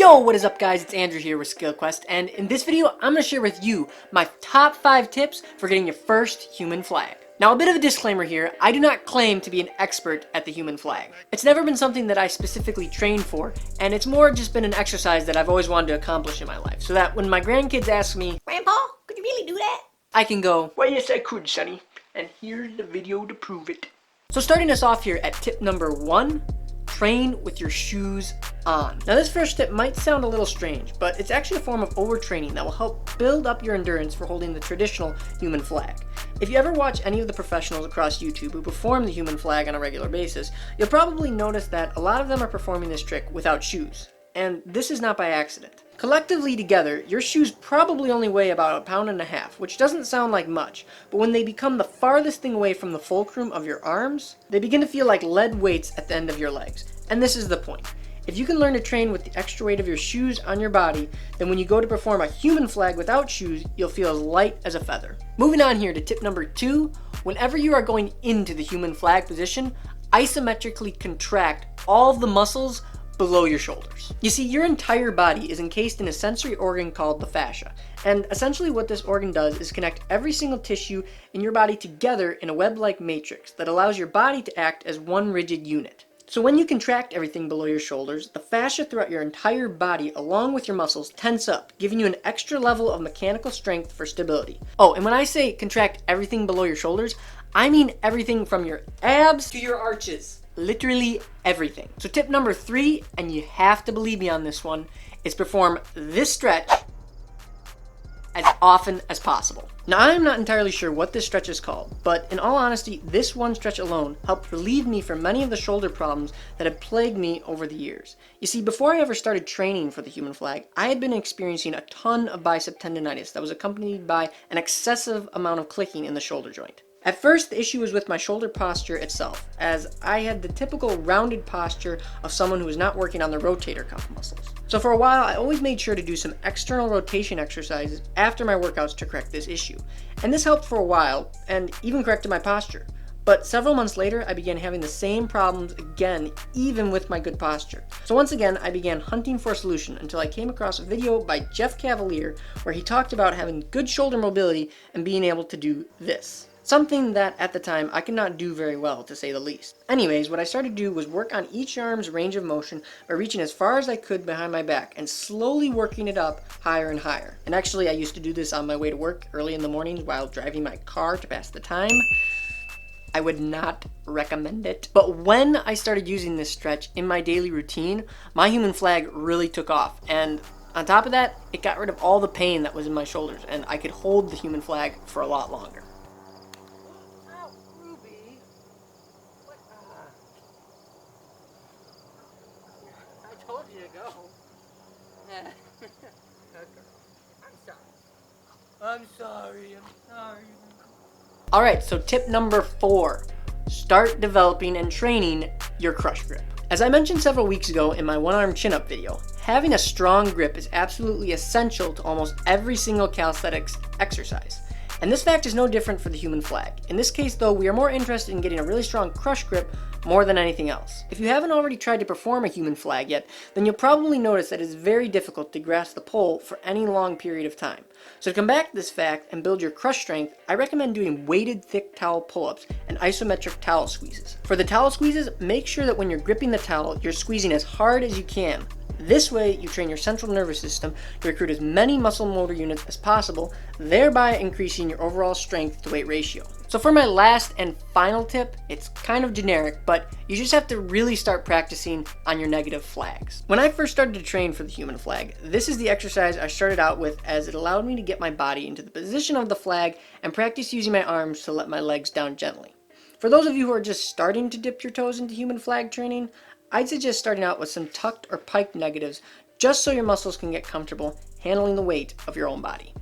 Yo, what is up guys, it's Andrew here with SkillQuest, and in this video I'm going to share with you my top 5 tips for getting your first human flag. Now a bit of a disclaimer here, I do not claim to be an expert at the human flag. It's never been something that I specifically trained for, and it's more just been an exercise that I've always wanted to accomplish in my life, so that when my grandkids ask me, "Grandpa, could you really do that?" I can go, "Why yes I could, sonny, and here's the video to prove it." So starting us off here at tip number 1, train with your shoes on. Now this first tip might sound a little strange, but it's actually a form of overtraining that will help build up your endurance for holding the traditional human flag. If you ever watch any of the professionals across YouTube who perform the human flag on a regular basis, you'll probably notice that a lot of them are performing this trick without shoes. And this is not by accident. Collectively together, your shoes probably only weigh about 1.5 pounds, which doesn't sound like much, but when they become the farthest thing away from the fulcrum of your arms, they begin to feel like lead weights at the end of your legs. And this is the point. If you can learn to train with the extra weight of your shoes on your body, then when you go to perform a human flag without shoes, you'll feel as light as a feather. Moving on here to tip number 2, whenever you are going into the human flag position, isometrically contract all of the muscles below your shoulders. You see, your entire body is encased in a sensory organ called the fascia, and essentially what this organ does is connect every single tissue in your body together in a web-like matrix that allows your body to act as one rigid unit. So when you contract everything below your shoulders, the fascia throughout your entire body along with your muscles tense up, giving you an extra level of mechanical strength for stability. Oh, and when I say contract everything below your shoulders, I mean everything from your abs to your arches. Literally everything. So tip number 3, and you have to believe me on this one, is perform this stretch as often as possible. Now I'm not entirely sure what this stretch is called, but in all honesty, this one stretch alone helped relieve me from many of the shoulder problems that have plagued me over the years. You see, before I ever started training for the human flag, I had been experiencing a ton of bicep tendonitis that was accompanied by an excessive amount of clicking in the shoulder joint. At first, the issue was with my shoulder posture itself, as I had the typical rounded posture of someone who is not working on the rotator cuff muscles. So for a while, I always made sure to do some external rotation exercises after my workouts to correct this issue. And this helped for a while, and even corrected my posture. But several months later, I began having the same problems again, even with my good posture. So once again, I began hunting for a solution until I came across a video by Jeff Cavalier where he talked about having good shoulder mobility and being able to do this. Something that, at the time, I could not do very well, to say the least. Anyways, what I started to do was work on each arm's range of motion by reaching as far as I could behind my back and slowly working it up higher and higher. And actually, I used to do this on my way to work early in the mornings while driving my car to pass the time. I would not recommend it. But when I started using this stretch in my daily routine, my human flag really took off. And on top of that, it got rid of all the pain that was in my shoulders, and I could hold the human flag for a lot longer. Told you to go. I'm sorry. Alright, so tip number 4. Start developing and training your crush grip. As I mentioned several weeks ago in my one-arm chin-up video, having a strong grip is absolutely essential to almost every single calisthenics exercise. And this fact is no different for the human flag. In this case though, we are more interested in getting a really strong crush grip more than anything else. If you haven't already tried to perform a human flag yet, then you'll probably notice that it is very difficult to grasp the pole for any long period of time. So to combat this fact and build your crush strength, I recommend doing weighted thick towel pull-ups and isometric towel squeezes. For the towel squeezes, make sure that when you're gripping the towel, you're squeezing as hard as you can. This way, you train your central nervous system to recruit as many muscle motor units as possible, thereby increasing your overall strength to weight ratio. So for my last and final tip, it's kind of generic, but you just have to really start practicing on your negative flags. When I first started to train for the human flag, this is the exercise I started out with, as it allowed me to get my body into the position of the flag and practice using my arms to let my legs down gently. For those of you who are just starting to dip your toes into human flag training, I'd suggest starting out with some tucked or piked negatives just so your muscles can get comfortable handling the weight of your own body.